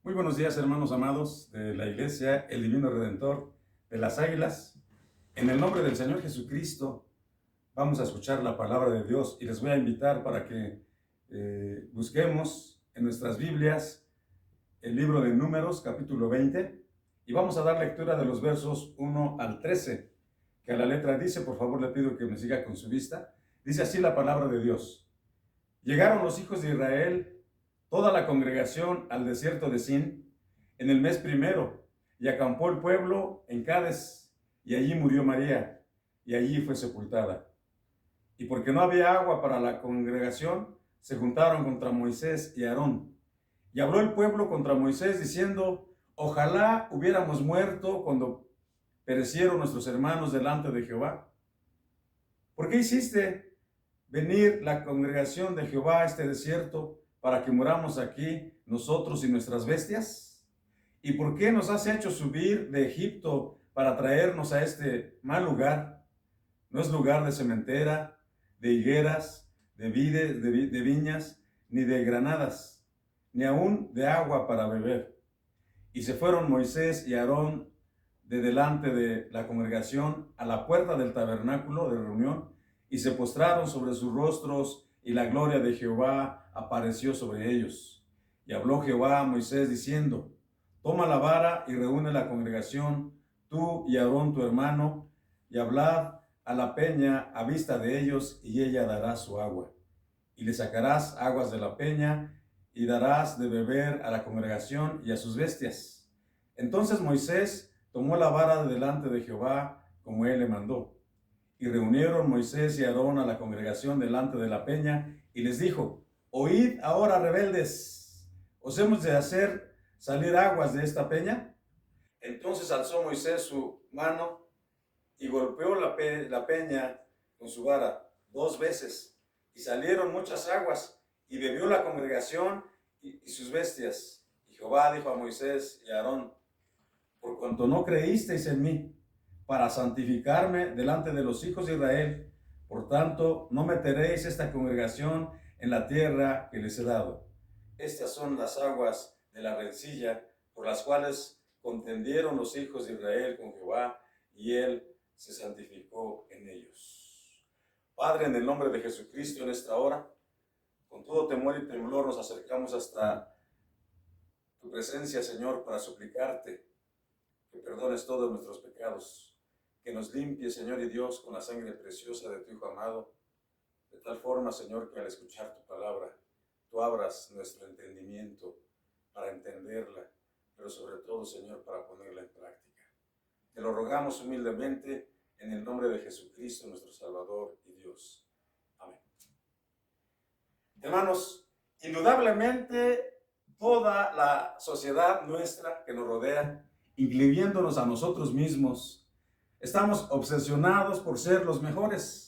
Muy buenos días, hermanos amados de la Iglesia, el Divino Redentor de las Águilas. En el nombre del Señor Jesucristo, vamos a escuchar la palabra de Dios y les voy a invitar para que busquemos en nuestras Biblias el libro de Números, capítulo 20, y vamos a dar lectura de los versos 1 al 13, que a la letra dice, por favor le pido que me siga con su vista, dice así la palabra de Dios. Llegaron los hijos de Israel, toda la congregación, al desierto de Sin, en el mes primero, y acampó el pueblo en Cades, y allí murió María, y allí fue sepultada. Y porque no había agua para la congregación, se juntaron contra Moisés y Aarón. Y habló el pueblo contra Moisés, diciendo, ojalá hubiéramos muerto cuando perecieron nuestros hermanos delante de Jehová. ¿Por qué hiciste venir la congregación de Jehová a este desierto para que muramos aquí nosotros y nuestras bestias? ¿Y por qué nos has hecho subir de Egipto para traernos a este mal lugar? No es lugar de sementera, de higueras, de viñas, ni de granadas, ni aún de agua para beber. Y se fueron Moisés y Aarón de delante de la congregación a la puerta del tabernáculo de reunión, y se postraron sobre sus rostros, y la gloria de Jehová apareció sobre ellos. Y habló Jehová a Moisés diciendo, toma la vara y reúne la congregación, tú y Aarón tu hermano, y hablad a la peña a vista de ellos, y ella dará su agua. Y le sacarás aguas de la peña, y darás de beber a la congregación y a sus bestias. Entonces Moisés tomó la vara de delante de Jehová, como él le mandó. Y reunieron Moisés y Aarón a la congregación delante de la peña, y les dijo, oíd ahora, rebeldes, ¿os hemos de hacer salir aguas de esta peña? Entonces alzó Moisés su mano y golpeó la peña con su vara 2 veces, y salieron muchas aguas, y bebió la congregación y sus bestias. Y Jehová dijo a Moisés y a Aarón, por cuanto no creísteis en mí, para santificarme delante de los hijos de Israel, por tanto, no meteréis esta congregación en la tierra que les he dado. Estas son las aguas de la rencilla, por las cuales contendieron los hijos de Israel con Jehová, y él se santificó en ellos. Padre, en el nombre de Jesucristo, en esta hora, con todo temor y temblor nos acercamos hasta tu presencia, Señor, para suplicarte que perdones todos nuestros pecados, que nos limpies, Señor y Dios, con la sangre preciosa de tu Hijo amado, de tal forma, Señor, que al escuchar tu palabra, tú abras nuestro entendimiento para entenderla, pero sobre todo, Señor, para ponerla en práctica. Te lo rogamos humildemente en el nombre de Jesucristo, nuestro Salvador y Dios. Amén. Hermanos, indudablemente toda la sociedad nuestra que nos rodea, incluyéndonos a nosotros mismos, estamos obsesionados por ser los mejores,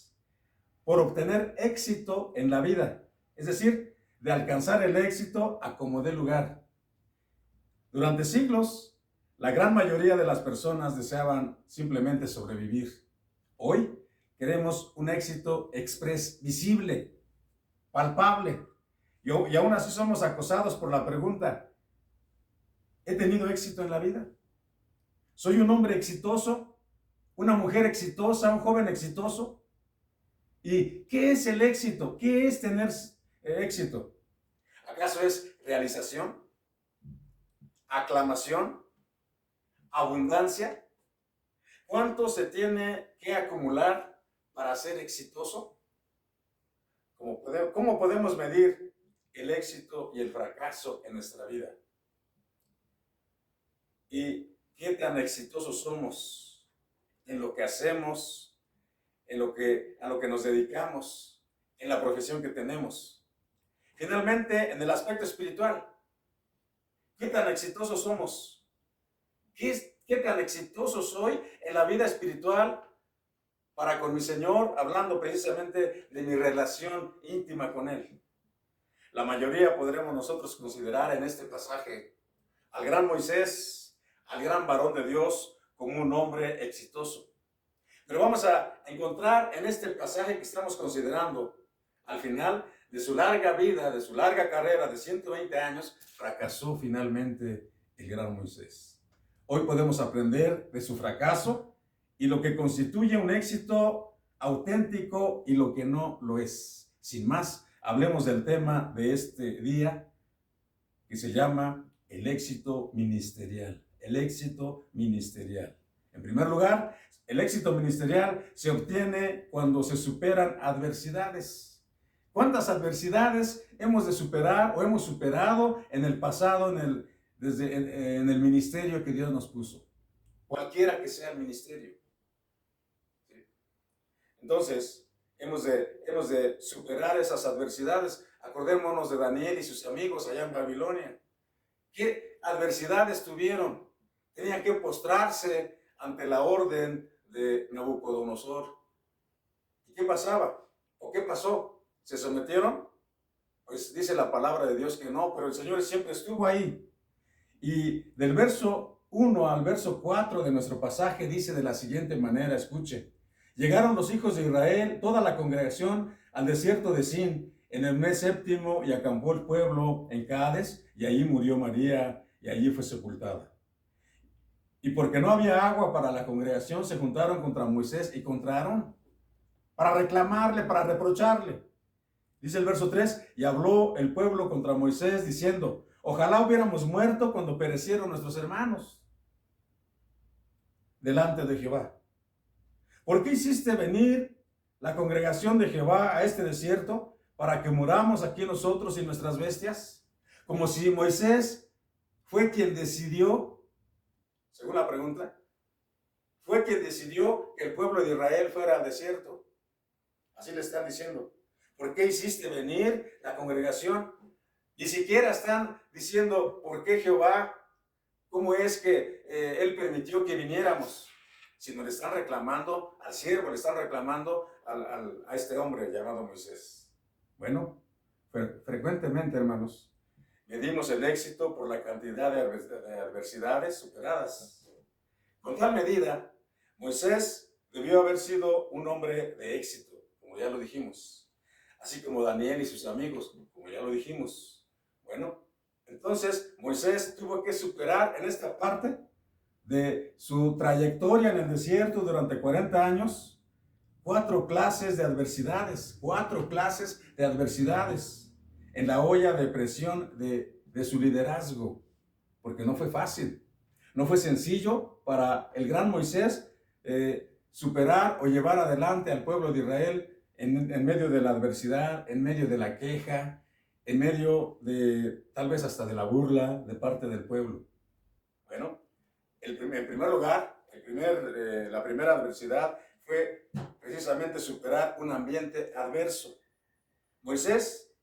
por obtener éxito en la vida, es decir, de alcanzar el éxito a como dé lugar. Durante siglos, la gran mayoría de las personas deseaban simplemente sobrevivir. Hoy queremos un éxito express, visible, palpable, y aún así somos acosados por la pregunta, ¿he tenido éxito en la vida? ¿Soy un hombre exitoso? ¿Una mujer exitosa? ¿Un joven exitoso? ¿Y qué es el éxito? ¿Qué es tener éxito? ¿Acaso es realización? ¿Aclamación? ¿Abundancia? ¿Cuánto se tiene que acumular para ser exitoso? ¿Cómo podemos medir el éxito y el fracaso en nuestra vida? ¿Y qué tan exitosos somos en lo que hacemos, a lo que nos dedicamos, en la profesión que tenemos? Finalmente, en el aspecto espiritual, ¿qué tan exitosos somos? ¿Qué tan exitoso soy en la vida espiritual para con mi Señor, hablando precisamente de mi relación íntima con Él? La mayoría podremos nosotros considerar en este pasaje al gran Moisés, al gran varón de Dios, como un hombre exitoso. Pero vamos a encontrar en este pasaje que estamos considerando, al final, de su larga vida, de su larga carrera de 120 años, fracasó finalmente el gran Moisés. Hoy podemos aprender de su fracaso y lo que constituye un éxito auténtico y lo que no lo es. Sin más, hablemos del tema de este día que se llama el éxito ministerial. El éxito ministerial. En primer lugar, el éxito ministerial se obtiene cuando se superan adversidades. ¿Cuántas adversidades hemos de superar o hemos superado en el pasado, en el ministerio que Dios nos puso? Cualquiera que sea el ministerio. Entonces, hemos de superar esas adversidades. Acordémonos de Daniel y sus amigos allá en Babilonia. ¿Qué adversidades tuvieron? Tenían que postrarse ante la orden de Nabucodonosor. ¿Y qué pasaba? ¿O qué pasó? ¿Se sometieron? Pues dice la palabra de Dios que no, pero el Señor siempre estuvo ahí. Y del verso 1 al verso 4 de nuestro pasaje dice de la siguiente manera, escuche. Llegaron los hijos de Israel, toda la congregación, al desierto de Sin, en el mes séptimo, y acampó el pueblo en Cades, y allí murió María, y allí fue sepultada. Y porque no había agua para la congregación, se juntaron contra Moisés y contra Aarón, para reclamarle, para reprocharle. Dice el verso 3, y habló el pueblo contra Moisés, diciendo, ojalá hubiéramos muerto cuando perecieron nuestros hermanos delante de Jehová. ¿Por qué hiciste venir la congregación de Jehová a este desierto para que muramos aquí nosotros y nuestras bestias? Como si Moisés fue quien decidió, según la pregunta, fue quien decidió que el pueblo de Israel fuera al desierto. Así le están diciendo. ¿Por qué hiciste venir la congregación? Ni siquiera están diciendo por qué Jehová, cómo es que Él permitió que viniéramos, sino le están reclamando al siervo, le están reclamando a este hombre llamado Moisés. Bueno, frecuentemente, hermanos, medimos el éxito por la cantidad de adversidades superadas. Con tal medida, Moisés debió haber sido un hombre de éxito, como ya lo dijimos, así como Daniel y sus amigos, como ya lo dijimos. Bueno, entonces Moisés tuvo que superar en esta parte de su trayectoria en el desierto durante 40 años, 4 clases de adversidades, 4 clases de adversidades en la olla de presión de su liderazgo, porque no fue fácil, no fue sencillo para el gran Moisés superar o llevar adelante al pueblo de Israel en medio de la adversidad, en medio de la queja, en medio de tal vez hasta de la burla de parte del pueblo. Bueno, en primer lugar, la primera adversidad fue precisamente superar un ambiente adverso. Moisés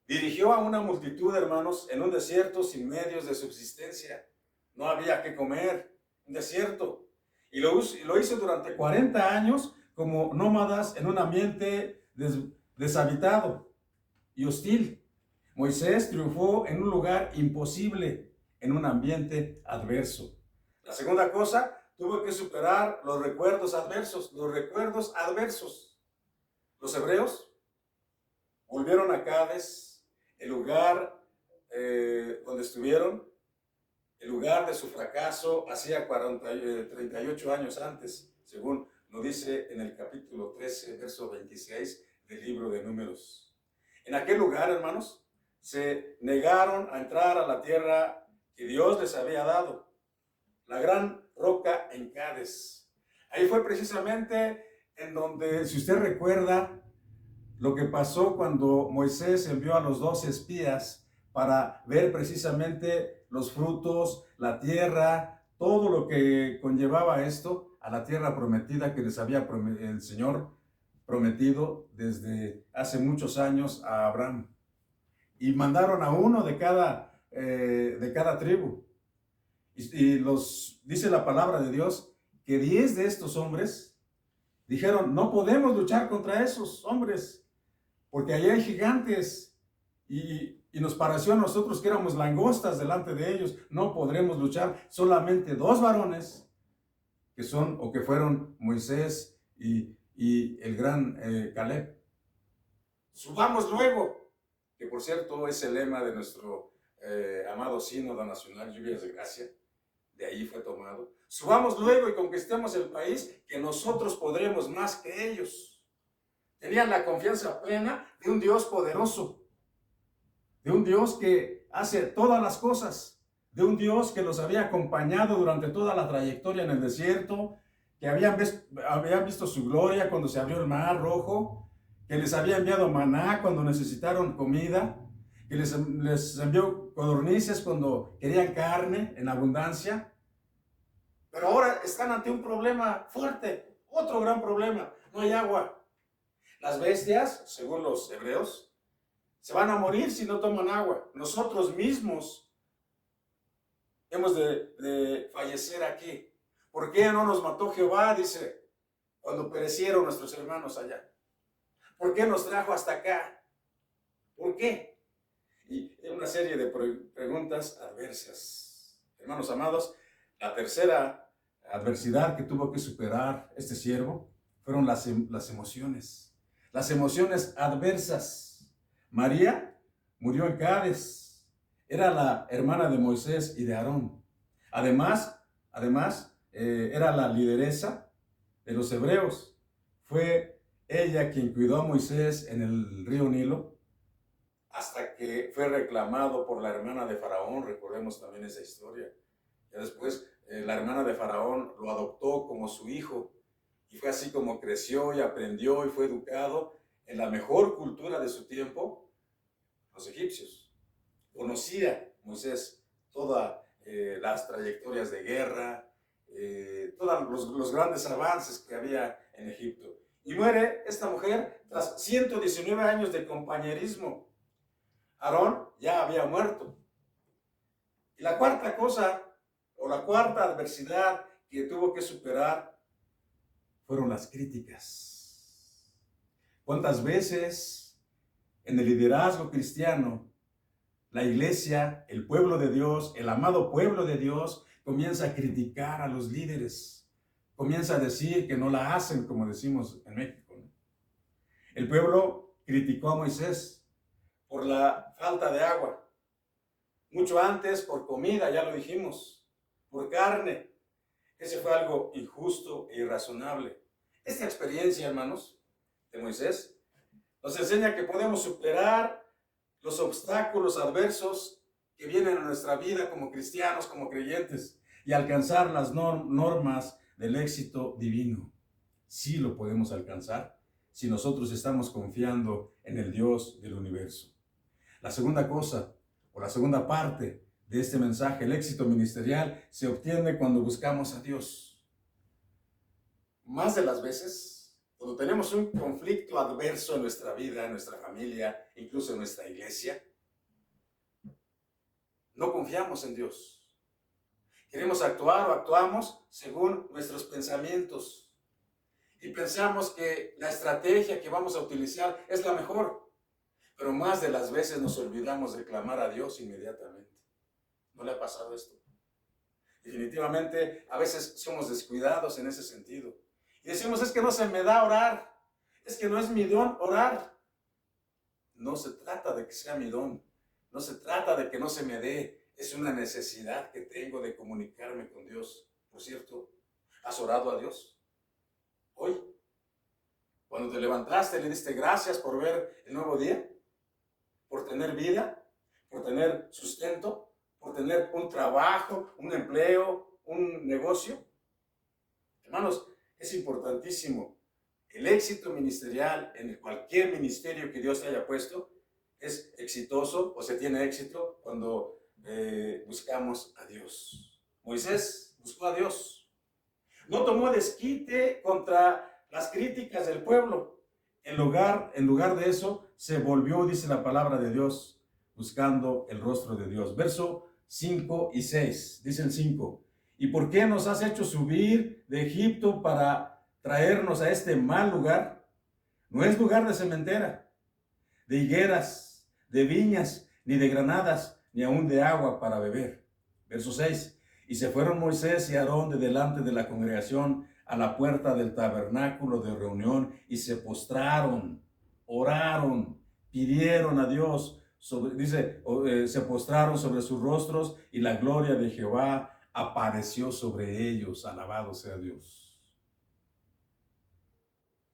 dirigió a una multitud, hermanos, en un desierto sin medios de subsistencia. No había que comer, un desierto. Y lo hizo durante 40 años como nómadas en un ambiente deshabitado y hostil. Moisés triunfó en un lugar imposible, en un ambiente adverso. La segunda cosa, tuvo que superar los recuerdos adversos, Los hebreos volvieron a Cades, el lugar donde estuvieron, el lugar de su fracaso hacía 38 años antes, según lo dice en el capítulo 13, verso 26 del libro de Números. En aquel lugar, hermanos, se negaron a entrar a la tierra que Dios les había dado, la gran roca en Cades. Ahí fue precisamente en donde, si usted recuerda, lo que pasó cuando Moisés envió a los 12 espías para ver precisamente los frutos, la tierra, todo lo que conllevaba esto a la tierra prometida que les había el Señor prometido desde hace muchos años a Abraham. Y mandaron a uno de cada tribu. Y dice la palabra de Dios que 10 de estos hombres dijeron, no podemos luchar contra esos hombres, porque allá hay gigantes, y nos pareció a nosotros que éramos langostas delante de ellos, no podremos luchar. Solamente 2 varones, que fueron Moisés y el gran Caleb. Subamos luego, que por cierto es el lema de nuestro amado Sínodo Nacional Lluvias de Gracia, de ahí fue tomado. Subamos luego y conquistemos el país, que nosotros podremos más que ellos. Tenían la confianza plena de un Dios poderoso, de un Dios que hace todas las cosas, de un Dios que los había acompañado durante toda la trayectoria en el desierto, que habían visto su gloria cuando se abrió el mar rojo, que les había enviado maná cuando necesitaron comida, que les envió codornices cuando querían carne en abundancia. Pero ahora están ante un problema fuerte, otro gran problema: no hay agua. Las bestias, según los hebreos, se van a morir si no toman agua. Nosotros mismos hemos de fallecer aquí. ¿Por qué no nos mató Jehová? Dice, cuando perecieron nuestros hermanos allá. ¿Por qué nos trajo hasta acá? ¿Por qué? Y una serie de preguntas adversas. Hermanos amados, la tercera adversidad que tuvo que superar este siervo fueron las emociones. Las emociones adversas. María murió en Cades. Era la hermana de Moisés y de Aarón. Además, era la lideresa de los hebreos. Fue ella quien cuidó a Moisés en el río Nilo hasta que fue reclamado por la hermana de Faraón. Recordemos también esa historia. Ya después la hermana de Faraón lo adoptó como su hijo y fue así como creció y aprendió y fue educado en la mejor cultura de su tiempo, los egipcios. Conocía Moisés todas las trayectorias de guerra, todos los grandes avances que había en Egipto. Y muere esta mujer tras 119 años de compañerismo. Aarón ya había muerto. Y la cuarta cosa, o la cuarta adversidad que tuvo que superar, fueron las críticas. ¿Cuántas veces en el liderazgo cristiano la iglesia, el pueblo de Dios, el amado pueblo de Dios, comienza a criticar a los líderes? Comienza a decir que no la hacen, como decimos en México, ¿no? El pueblo criticó a Moisés por la falta de agua. Mucho antes por comida, ya lo dijimos, por carne. Ese fue algo injusto e irrazonable. Esta experiencia, hermanos, de Moisés, nos enseña que podemos superar los obstáculos adversos que vienen a nuestra vida como cristianos, como creyentes, y alcanzar las normas del éxito divino. Sí lo podemos alcanzar si nosotros estamos confiando en el Dios del universo. La segunda cosa, o la segunda parte de este mensaje, el éxito ministerial, se obtiene cuando buscamos a Dios. Más de las veces, cuando tenemos un conflicto adverso en nuestra vida, en nuestra familia, incluso en nuestra iglesia, no confiamos en Dios. Queremos actuar o actuamos según nuestros pensamientos. Y pensamos que la estrategia que vamos a utilizar es la mejor. Pero más de las veces nos olvidamos de clamar a Dios inmediatamente. ¿No le ha pasado esto? Definitivamente, a veces somos descuidados en ese sentido. Y decimos, es que no se me da orar. Es que no es mi don orar. No se trata de que sea mi don. No se trata de que no se me dé. Es una necesidad que tengo de comunicarme con Dios. Por cierto, ¿has orado a Dios hoy? Cuando te levantaste, le diste gracias por ver el nuevo día, por tener vida, por tener sustento, por tener un trabajo, un empleo, un negocio. Hermanos, es importantísimo. El éxito ministerial en cualquier ministerio que Dios te haya puesto es exitoso o se tiene éxito cuando buscamos a Dios. Moisés buscó a Dios. No tomó desquite contra las críticas del pueblo. En lugar de eso, se volvió, dice la palabra de Dios, buscando el rostro de Dios. Verso 5 y 6, dice el 5. ¿Y por qué nos has hecho subir de Egipto para traernos a este mal lugar? No es lugar de sementera, de higueras, de viñas, ni de granadas, ni aún de agua para beber. Verso 6. Y se fueron Moisés y Aarón de delante de la congregación a la puerta del tabernáculo de reunión y se postraron, oraron, pidieron a Dios, se postraron sobre sus rostros y la gloria de Jehová apareció sobre ellos. Alabado sea Dios.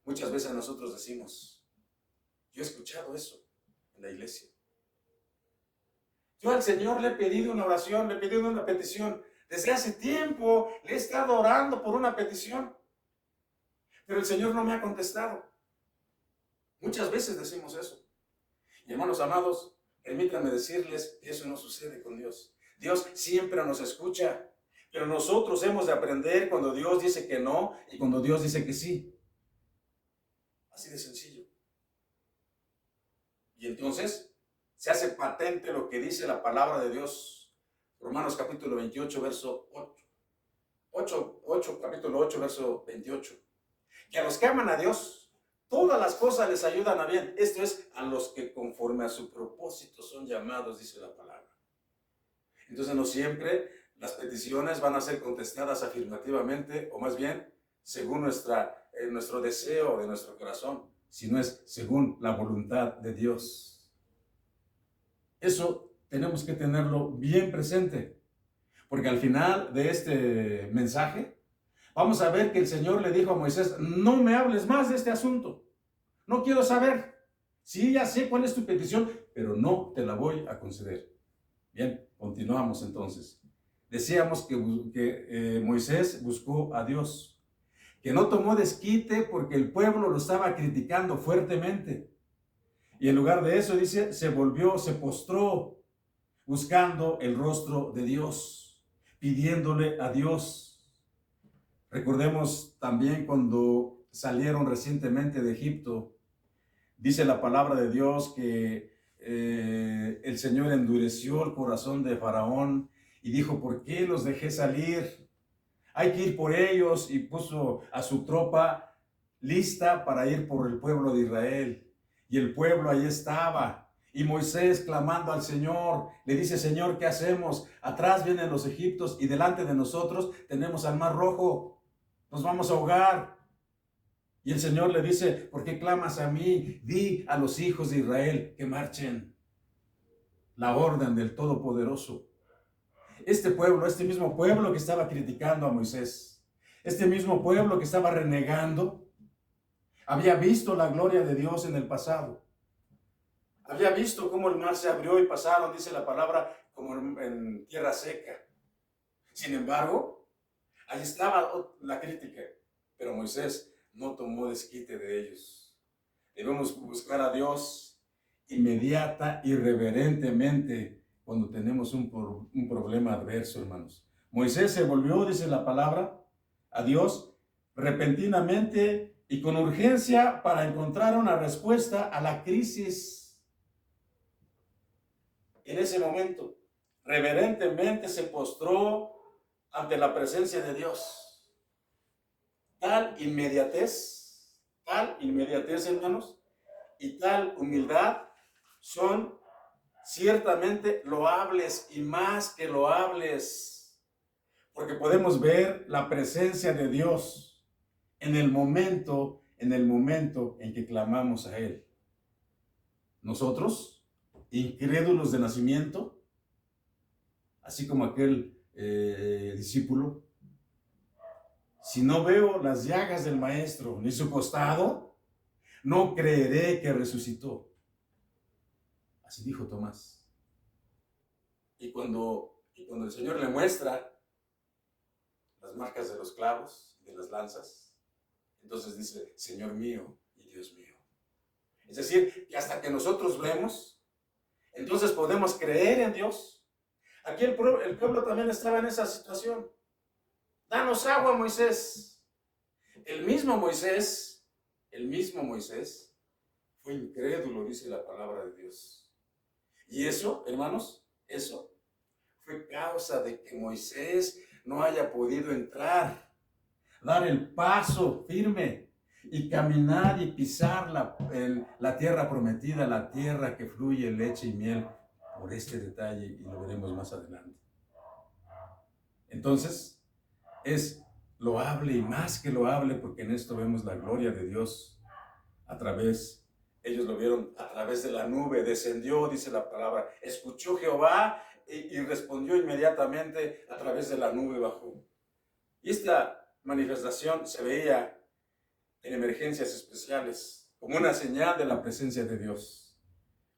Muchas veces nosotros decimos, yo he escuchado eso en la iglesia. Yo al Señor le he pedido una oración, le he pedido una petición. Desde hace tiempo le he estado orando por una petición, pero el Señor no me ha contestado. Muchas veces decimos eso. Y hermanos amados, permítanme decirles que eso no sucede con Dios. Dios siempre nos escucha, pero nosotros hemos de aprender cuando Dios dice que no y cuando Dios dice que sí. Así de sencillo. Y entonces se hace patente lo que dice la palabra de Dios. Romanos capítulo 28, verso 8. Capítulo 8, verso 28. Que a los que aman a Dios, todas las cosas les ayudan a bien. Esto es, a los que conforme a su propósito son llamados, dice la palabra. Entonces no siempre las peticiones van a ser contestadas afirmativamente, o más bien, según nuestro deseo de nuestro corazón, sino es según la voluntad de Dios. Eso tenemos que tenerlo bien presente, porque al final de este mensaje vamos a ver que el Señor le dijo a Moisés, no me hables más de este asunto, no quiero saber. Sí, ya sé cuál es tu petición, pero no te la voy a conceder. Bien, continuamos entonces. Decíamos que Moisés buscó a Dios, que no tomó desquite porque el pueblo lo estaba criticando fuertemente. Y en lugar de eso, dice, se postró, buscando el rostro de Dios, pidiéndole a Dios. Recordemos también cuando salieron recientemente de Egipto, dice la palabra de Dios que el Señor endureció el corazón de Faraón y dijo, ¿por qué los dejé salir? Hay que ir por ellos, y puso a su tropa lista para ir por el pueblo de Israel. Y el pueblo ahí estaba. Y Moisés, clamando al Señor, le dice, Señor, ¿qué hacemos? Atrás vienen los egipcios y delante de nosotros tenemos al mar rojo. Nos vamos a ahogar. Y el Señor le dice, ¿por qué clamas a mí? Di a los hijos de Israel que marchen. La orden del Todopoderoso. Este mismo pueblo que estaba criticando a Moisés, este mismo pueblo que estaba renegando, había visto la gloria de Dios en el pasado. Había visto cómo el mar se abrió y pasaron, dice la palabra, como en tierra seca. Sin embargo, ahí estaba la crítica, pero Moisés no tomó desquite de ellos. Debemos buscar a Dios inmediata y reverentemente cuando tenemos un problema adverso, hermanos. Moisés se volvió, dice la palabra, a Dios repentinamente y con urgencia para encontrar una respuesta a la crisis. En ese momento, reverentemente se postró ante la presencia de Dios. Tal inmediatez, hermanos, y tal humildad son ciertamente loables y más que loables, porque podemos ver la presencia de Dios en el momento en que clamamos a Él. Nosotros, incrédulos de nacimiento, así como aquel discípulo, si no veo las llagas del Maestro ni su costado, no creeré que resucitó. Así dijo Tomás. Y cuando el Señor le muestra las marcas de los clavos, de las lanzas, entonces dice, Señor mío y Dios mío. Es decir, que hasta que nosotros vemos, entonces podemos creer en Dios. Aquí el pueblo también estaba en esa situación. Danos agua, Moisés. El mismo Moisés fue incrédulo, dice la palabra de Dios. Y eso, hermanos, eso fue causa de que Moisés no haya podido entrar, dar el paso firme y caminar y pisar la tierra prometida, la tierra que fluye leche y miel, por este detalle, y lo veremos más adelante. Entonces, es loable y más que loable, porque en esto vemos la gloria de Dios a través ellos lo vieron a través de la nube, descendió, dice la palabra, escuchó Jehová y respondió inmediatamente a través de la nube bajó. Y esta manifestación se veía en emergencias especiales, como una señal de la presencia de Dios,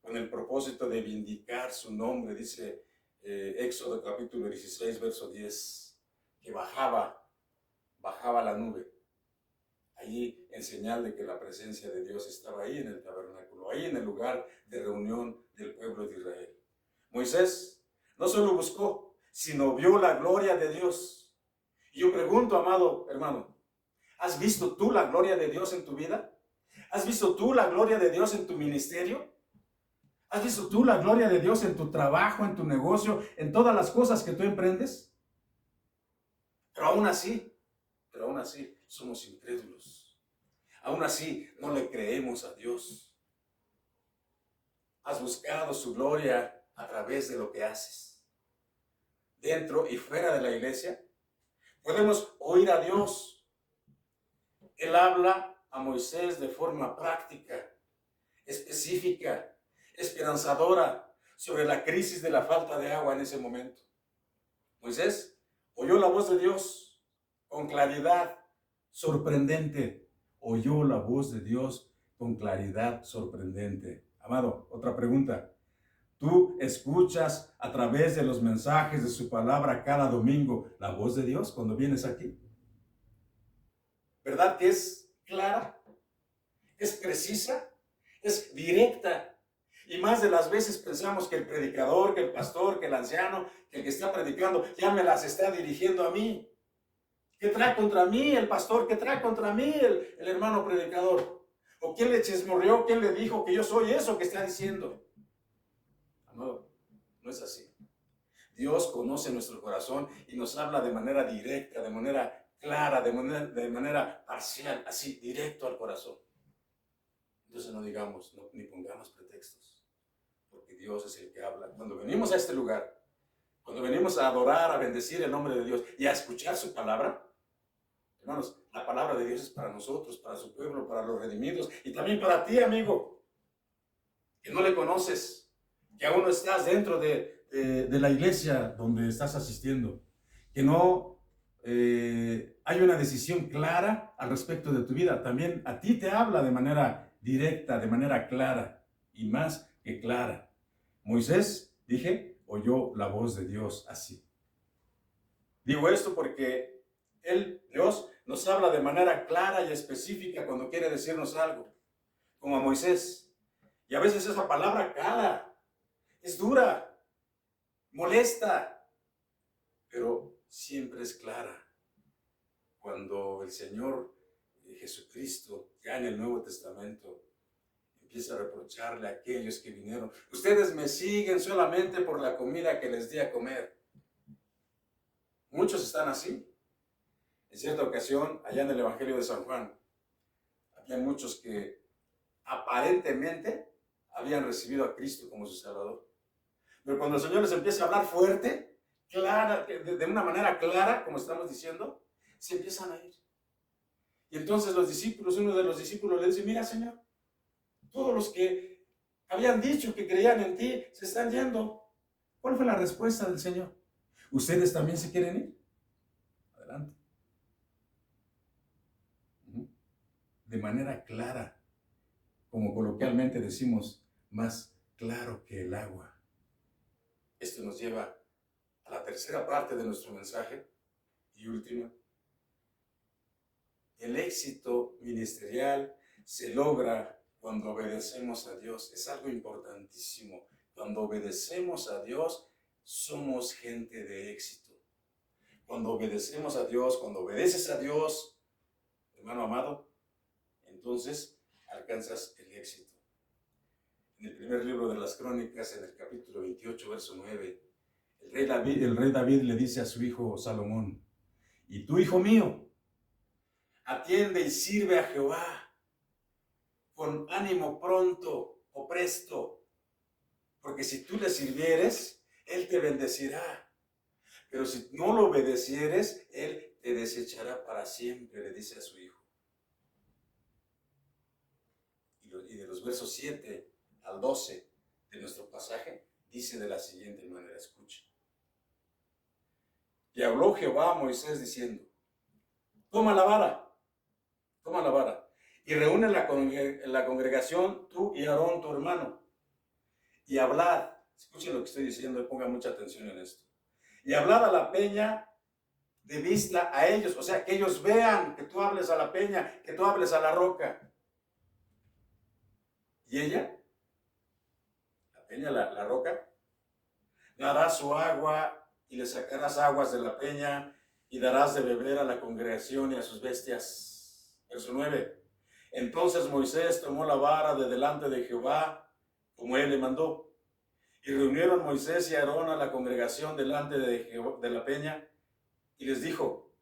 con el propósito de vindicar su nombre, dice Éxodo capítulo 16, verso 10, que bajaba la nube, allí en señal de que la presencia de Dios estaba ahí en el tabernáculo, ahí en el lugar de reunión del pueblo de Israel. Moisés no solo buscó, sino vio la gloria de Dios. Y yo pregunto, amado hermano, ¿has visto tú la gloria de Dios en tu vida? ¿Has visto tú la gloria de Dios en tu ministerio? ¿Has visto tú la gloria de Dios en tu trabajo, en tu negocio, en todas las cosas que tú emprendes? Pero aún así, somos incrédulos. Aún así, no le creemos a Dios. Has buscado su gloria a través de lo que haces. Dentro y fuera de la iglesia, podemos oír a Dios. Él habla a Moisés de forma práctica, específica, esperanzadora sobre la crisis de la falta de agua en ese momento. Moisés oyó la voz de Dios con claridad sorprendente. Oyó la voz de Dios con claridad sorprendente. Amado, otra pregunta. ¿Tú escuchas a través de los mensajes de su palabra cada domingo la voz de Dios cuando vienes aquí? ¿Verdad que es clara? ¿Es precisa? ¿Es directa? Y más de las veces pensamos que el predicador, que el pastor, que el anciano, que el que está predicando, ya me las está dirigiendo a mí. ¿Qué trae contra mí el pastor? ¿Qué trae contra mí el hermano predicador? ¿O quién le chismorreó? ¿Quién le dijo que yo soy eso que está diciendo? No, no es así. Dios conoce nuestro corazón y nos habla de manera directa, de manera clara, de manera parcial, así, directo al corazón. Entonces no digamos, ni pongamos pretextos, porque Dios es el que habla. Cuando venimos a este lugar, cuando venimos a adorar, a bendecir el nombre de Dios y a escuchar su palabra, hermanos, la palabra de Dios es para nosotros, para su pueblo, para los redimidos y también para ti, amigo, que no le conoces, que aún no estás dentro de la iglesia donde estás asistiendo, que no hay una decisión clara al respecto de tu vida. También a ti te habla de manera directa, de manera clara y más que clara. Moisés, dije, oyó la voz de Dios así. Digo esto porque Dios nos habla de manera clara y específica cuando quiere decirnos algo, como a Moisés. Y a veces esa palabra cala, es dura, molesta, pero siempre es clara. Cuando el Señor Jesucristo, ya en el Nuevo Testamento, empieza a reprocharle a aquellos que vinieron: ustedes me siguen solamente por la comida que les di a comer. Muchos están así. En cierta ocasión, allá en el Evangelio de San Juan, había muchos que aparentemente habían recibido a Cristo como su Salvador. Pero cuando el Señor les empieza a hablar fuerte, clara, de una manera clara, como estamos diciendo, se empiezan a ir. Y entonces uno de los discípulos le dice: mira, Señor, todos los que habían dicho que creían en ti se están yendo. ¿Cuál fue la respuesta del Señor? ¿Ustedes también se quieren ir? Adelante. De manera clara, como coloquialmente decimos, más claro que el agua. Esto nos lleva a la tercera parte de nuestro mensaje y última. El éxito ministerial se logra cuando obedecemos a Dios. Es algo importantísimo. Cuando obedecemos a Dios, somos gente de éxito. Cuando obedecemos a Dios, cuando obedeces a Dios, hermano amado, entonces alcanzas el éxito. En el primer libro de las Crónicas, en el capítulo 28, verso 9, el rey David le dice a su hijo Salomón: y tú, hijo mío, atiende y sirve a Jehová con ánimo pronto o presto, porque si tú le sirvieres, Él te bendecirá. Pero si no lo obedecieres, Él te desechará para siempre, le dice a su hijo. y de los versos 7 al 12 de nuestro pasaje, dice de la siguiente manera, escucha. Y habló Jehová a Moisés diciendo, toma la vara, y reúne la congregación, tú y Aarón, tu hermano, y hablad, escuchen lo que estoy diciendo y pongan mucha atención en esto, y hablad a la peña de vista a ellos, o sea, que ellos vean que tú hables a la peña, que tú hables a la roca. Y ella, la peña, la roca, dará su agua y le sacarás aguas de la peña y darás de beber a la congregación y a sus bestias. Verso 9. Entonces Moisés tomó la vara de delante de Jehová, como él le mandó. Y reunieron Moisés y Aarón a la congregación delante de la peña, y les dijo,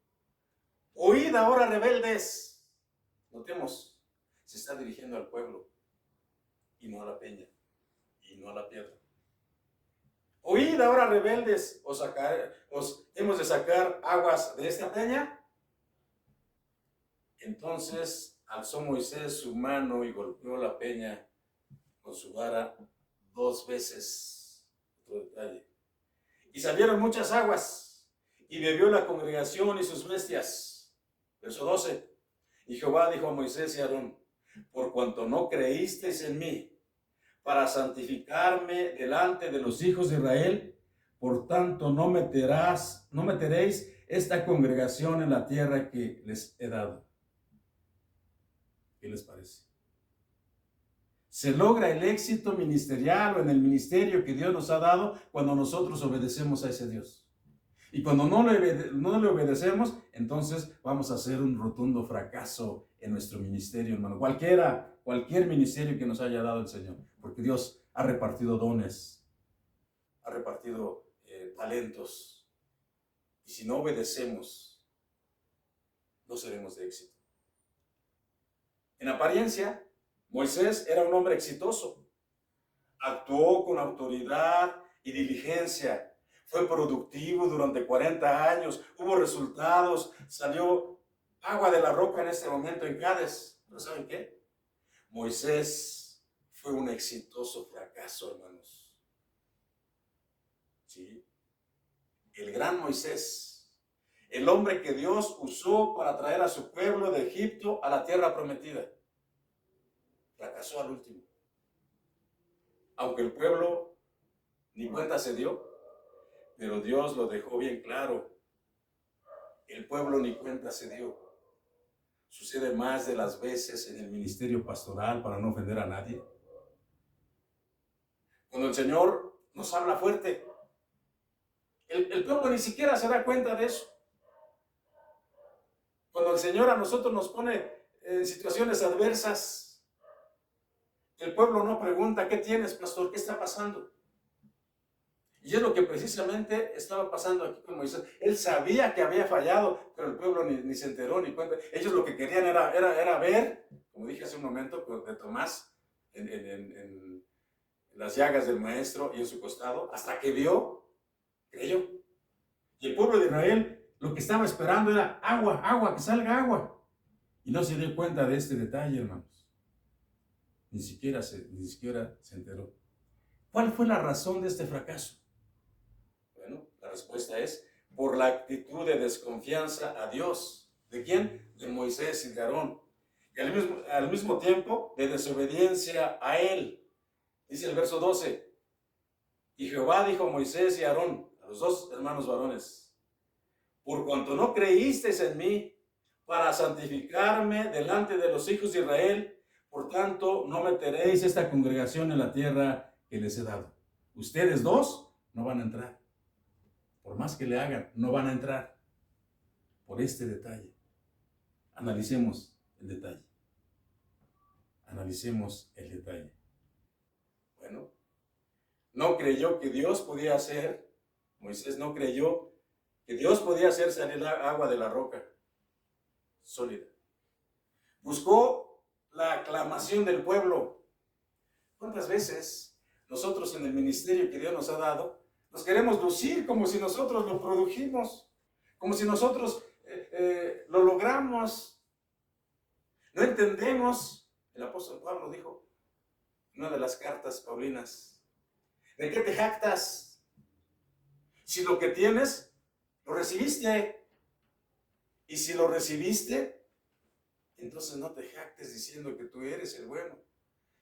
oíd ahora, rebeldes. Notemos, se está dirigiendo al pueblo, y no a la peña, y no a la piedra. Oíd ahora, rebeldes, os hemos de sacar aguas de esta peña. Entonces alzó Moisés su mano y golpeó la peña con su vara 2 veces. Otro detalle. Y salieron muchas aguas, y bebió la congregación y sus bestias. Verso 12. Y Jehová dijo a Moisés y a Aarón, por cuanto no creísteis en mí, para santificarme delante de los hijos de Israel, por tanto no meteréis esta congregación en la tierra que les he dado. ¿Qué les parece? Se logra el éxito ministerial o en el ministerio que Dios nos ha dado cuando nosotros obedecemos a ese Dios. Y cuando no le obedecemos, entonces vamos a hacer un rotundo fracaso en nuestro ministerio, hermano. Cualquier ministerio que nos haya dado el Señor. Porque Dios ha repartido dones, ha repartido talentos. Y si no obedecemos, no seremos de éxito. En apariencia, Moisés era un hombre exitoso. Actuó con autoridad y diligencia. Fue productivo durante 40 años. Hubo resultados. Salió agua de la roca en este momento en Cádiz. ¿Pero saben qué? Moisés fue un exitoso fracaso, hermanos. ¿Sí? El gran Moisés, el hombre que Dios usó para traer a su pueblo de Egipto a la tierra prometida, fracasó al último. Aunque el pueblo ni cuenta se dio, pero Dios lo dejó bien claro. El pueblo ni cuenta se dio. Sucede más de las veces en el ministerio pastoral, para no ofender a nadie. Cuando el Señor nos habla fuerte, el pueblo ni siquiera se da cuenta de eso. Cuando el Señor a nosotros nos pone en situaciones adversas, el pueblo no pregunta, ¿qué tienes, pastor? ¿Qué está pasando? Y es lo que precisamente estaba pasando aquí con Moisés. Él sabía que había fallado, pero el pueblo ni se enteró, ni cuenta. Ellos lo que querían era ver, como dije hace un momento, de Tomás, en las llagas del maestro y en su costado, hasta que vio, creyó. Y el pueblo de Israel lo que estaba esperando era agua, que salga agua. Y no se dio cuenta de este detalle, hermanos. Ni siquiera se enteró. ¿Cuál fue la razón de este fracaso? Bueno, la respuesta es por la actitud de desconfianza a Dios. ¿De quién? De Moisés y de Aarón. Y al mismo tiempo de desobediencia a él. Dice el verso 12. Y Jehová dijo a Moisés y a Aarón, a los 2 hermanos varones, por cuanto no creísteis en mí para santificarme delante de los hijos de Israel, por tanto no meteréis esta congregación en la tierra que les he dado. Ustedes 2 no van a entrar. Por más que le hagan, no van a entrar. Por este detalle. Analicemos el detalle. Analicemos el detalle. Bueno, no creyó que Dios podía hacer, Moisés no creyó que Dios podía hacer salir agua de la roca sólida. Buscó la aclamación del pueblo. ¿Cuántas veces nosotros en el ministerio que Dios nos ha dado nos queremos lucir como si nosotros lo produjimos, como si nosotros lo logramos? No entendemos el apóstol Pablo dijo en una de las cartas paulinas, ¿de qué te jactas? Si lo que tienes, lo recibiste. Y si lo recibiste, entonces no te jactes diciendo que tú eres el bueno,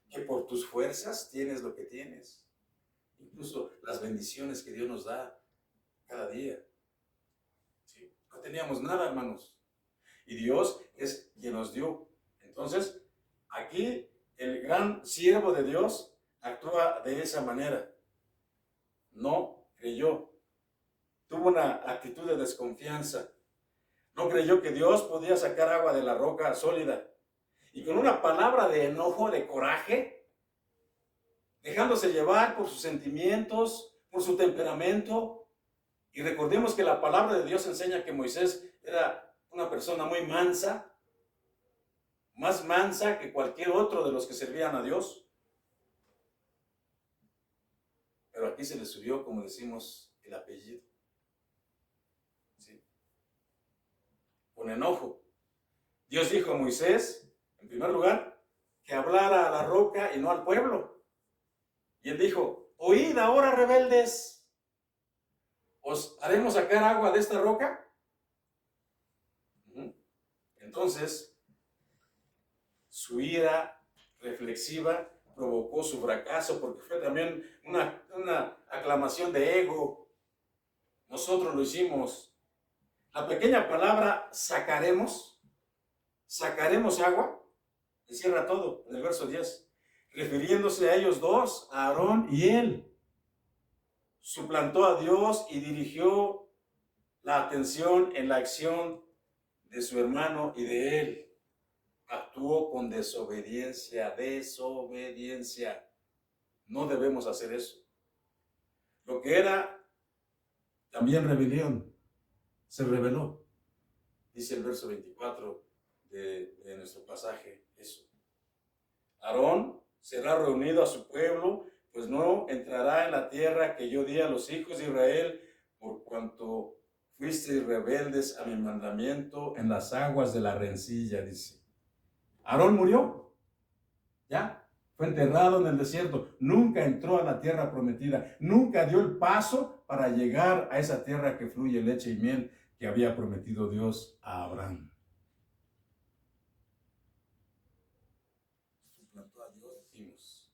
que por tus fuerzas tienes lo que tienes. Incluso las bendiciones que Dios nos da cada día. ¿Sí? No teníamos nada, hermanos. Y Dios es quien nos dio. Entonces, aquí el gran siervo de Dios actúa de esa manera. No creyó. Tuvo una actitud de desconfianza. No creyó que Dios podía sacar agua de la roca sólida. Y con una palabra de enojo, de coraje, dejándose llevar por sus sentimientos, por su temperamento. Y recordemos que la palabra de Dios enseña que Moisés era una persona muy mansa, más mansa que cualquier otro de los que servían a Dios. Pero aquí se le subió, como decimos, el apellido. ¿Sí? Con enojo. Dios dijo a Moisés, en primer lugar, que hablara a la roca y no al pueblo. Y él dijo, oíd ahora, rebeldes, ¿os haremos sacar agua de esta roca? Entonces, su ira reflexiva provocó su fracaso, porque fue también una aclamación de ego. Nosotros lo hicimos. La pequeña palabra sacaremos agua, encierra todo en el verso 10, refiriéndose a ellos dos, a Aarón y él. Suplantó a Dios y dirigió la atención en la acción de su hermano y de él. Actuó con desobediencia. No debemos hacer eso. Lo que era también rebelión, se rebeló. Dice el verso 24 de nuestro pasaje eso. Aarón será reunido a su pueblo, pues no entrará en la tierra que yo di a los hijos de Israel, por cuanto fuisteis rebeldes a mi mandamiento en las aguas de la rencilla, dice. Aarón murió, ya, fue enterrado en el desierto, nunca entró a la tierra prometida, nunca dio el paso para llegar a esa tierra que fluye leche y miel que había prometido Dios a Abraham. Suplantó a Dios, dijimos.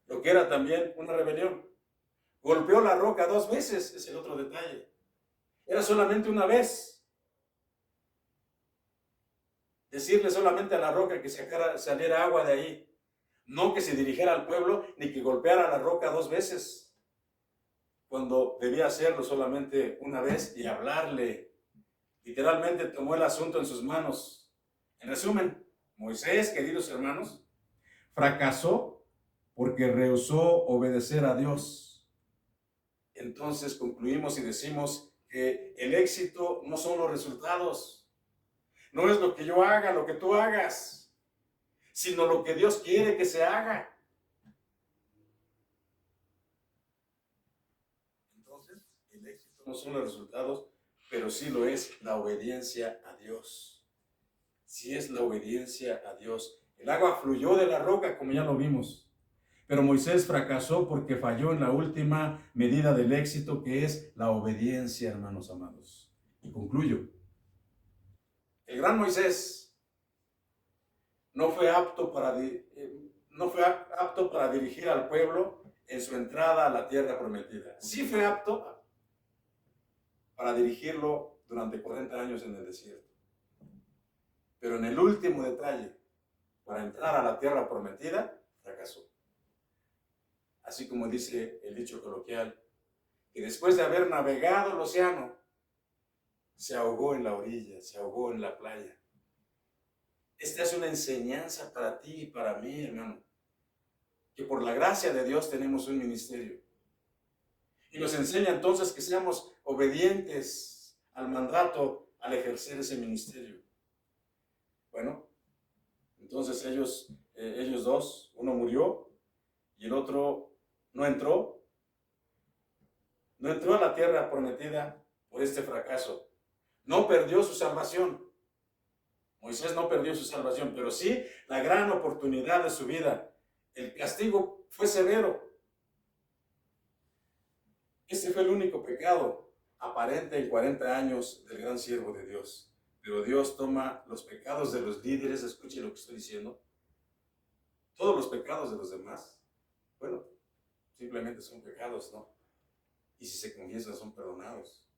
Lo que era también una rebelión. Golpeó la roca 2 veces, es el otro detalle. Era solamente una vez. Decirle solamente a la roca que saliera agua de ahí. No que se dirigiera al pueblo, ni que golpeara la roca 2 veces. Cuando debía hacerlo solamente una vez y hablarle. Literalmente tomó el asunto en sus manos. En resumen, Moisés, queridos hermanos, fracasó porque rehusó obedecer a Dios. Entonces concluimos y decimos que el éxito no son los resultados. No es lo que yo haga, lo que tú hagas, sino lo que Dios quiere que se haga. Entonces, el éxito no son los resultados, pero sí lo es la obediencia a Dios. Sí es la obediencia a Dios. El agua fluyó de la roca, como ya lo vimos. Pero Moisés fracasó porque falló en la última medida del éxito, que es la obediencia, hermanos amados. Y concluyo. El gran Moisés no fue apto para dirigir al pueblo en su entrada a la tierra prometida. Sí fue apto para dirigirlo durante 40 años en el desierto. Pero en el último detalle, para entrar a la tierra prometida, fracasó. Así como dice el dicho coloquial, que después de haber navegado el océano, se ahogó en la orilla, se ahogó en la playa. Esta es una enseñanza para ti y para mí, hermano, que por la gracia de Dios tenemos un ministerio. Y nos enseña entonces que seamos obedientes al mandato al ejercer ese ministerio. Bueno, entonces ellos dos, uno murió y el otro no entró a la tierra prometida por este fracaso. No perdió su salvación, Moisés no perdió su salvación, pero sí la gran oportunidad de su vida. El castigo fue severo. Este fue el único pecado aparente en 40 años del gran siervo de Dios. Pero Dios toma los pecados de los líderes, escuche lo que estoy diciendo, todos los pecados de los demás, bueno, simplemente son pecados, ¿no? Y si se confiesan son perdonados,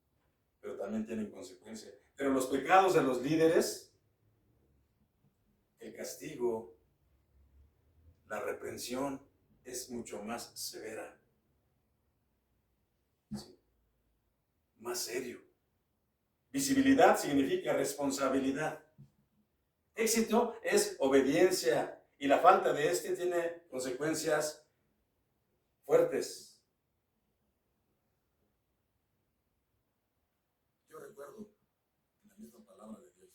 pero también tienen consecuencia. Pero los pecados de los líderes, el castigo, la reprensión es mucho más severa, ¿sí? Más serio. Visibilidad significa responsabilidad. Éxito es obediencia y la falta de este tiene consecuencias fuertes. Yo recuerdo la misma palabra de Dios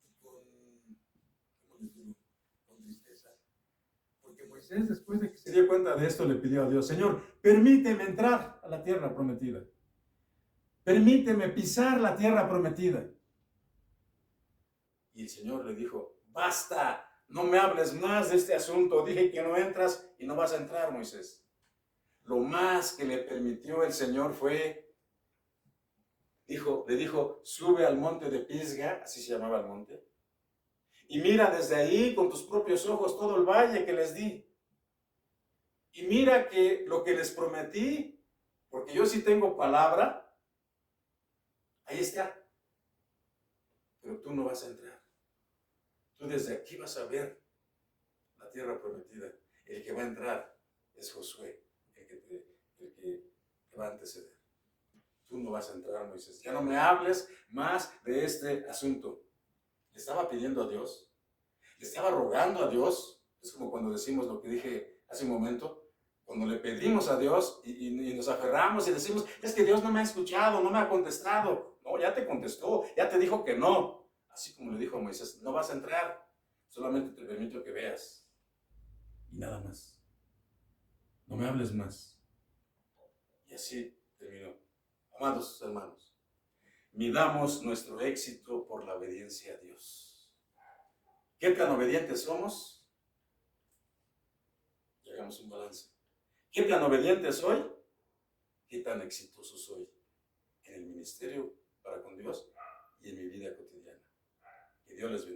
y ¿cómo les digo? Con tristeza. Porque Moisés, después de que se dio cuenta de esto, le pidió a Dios: Señor, permíteme entrar a la tierra prometida. Permíteme pisar la tierra prometida. Y el Señor le dijo: basta, no me hables más de este asunto. Dije que no entras y no vas a entrar, Moisés. Lo más que le permitió el Señor fue, le dijo: sube al monte de Pisga, así se llamaba el monte, y mira desde ahí con tus propios ojos todo el valle que les di. Y mira que lo que les prometí, porque yo sí tengo palabra, ahí está. Pero tú no vas a entrar. Tú desde aquí vas a ver la tierra prometida. El que va a entrar es Josué, el que te va a anteceder. Tú no vas a entrar, Moisés. Ya no me hables más de este asunto. Le estaba pidiendo a Dios, le estaba rogando a Dios. Es como cuando decimos lo que dije hace un momento, cuando le pedimos a Dios y nos aferramos y decimos: es que Dios no me ha escuchado, no me ha contestado. No, ya te contestó, ya te dijo que no. Así como le dijo a Moisés: no vas a entrar, solamente te permito que veas. Y nada más. No me hables más. Y así terminó. Amados hermanos, midamos nuestro éxito por la obediencia a Dios. ¿Qué tan obedientes somos? Y hagamos un balance. ¿Qué tan obediente soy? ¿Qué tan exitoso soy en el ministerio para con Dios y en mi vida cotidiana? Que Dios les bendiga.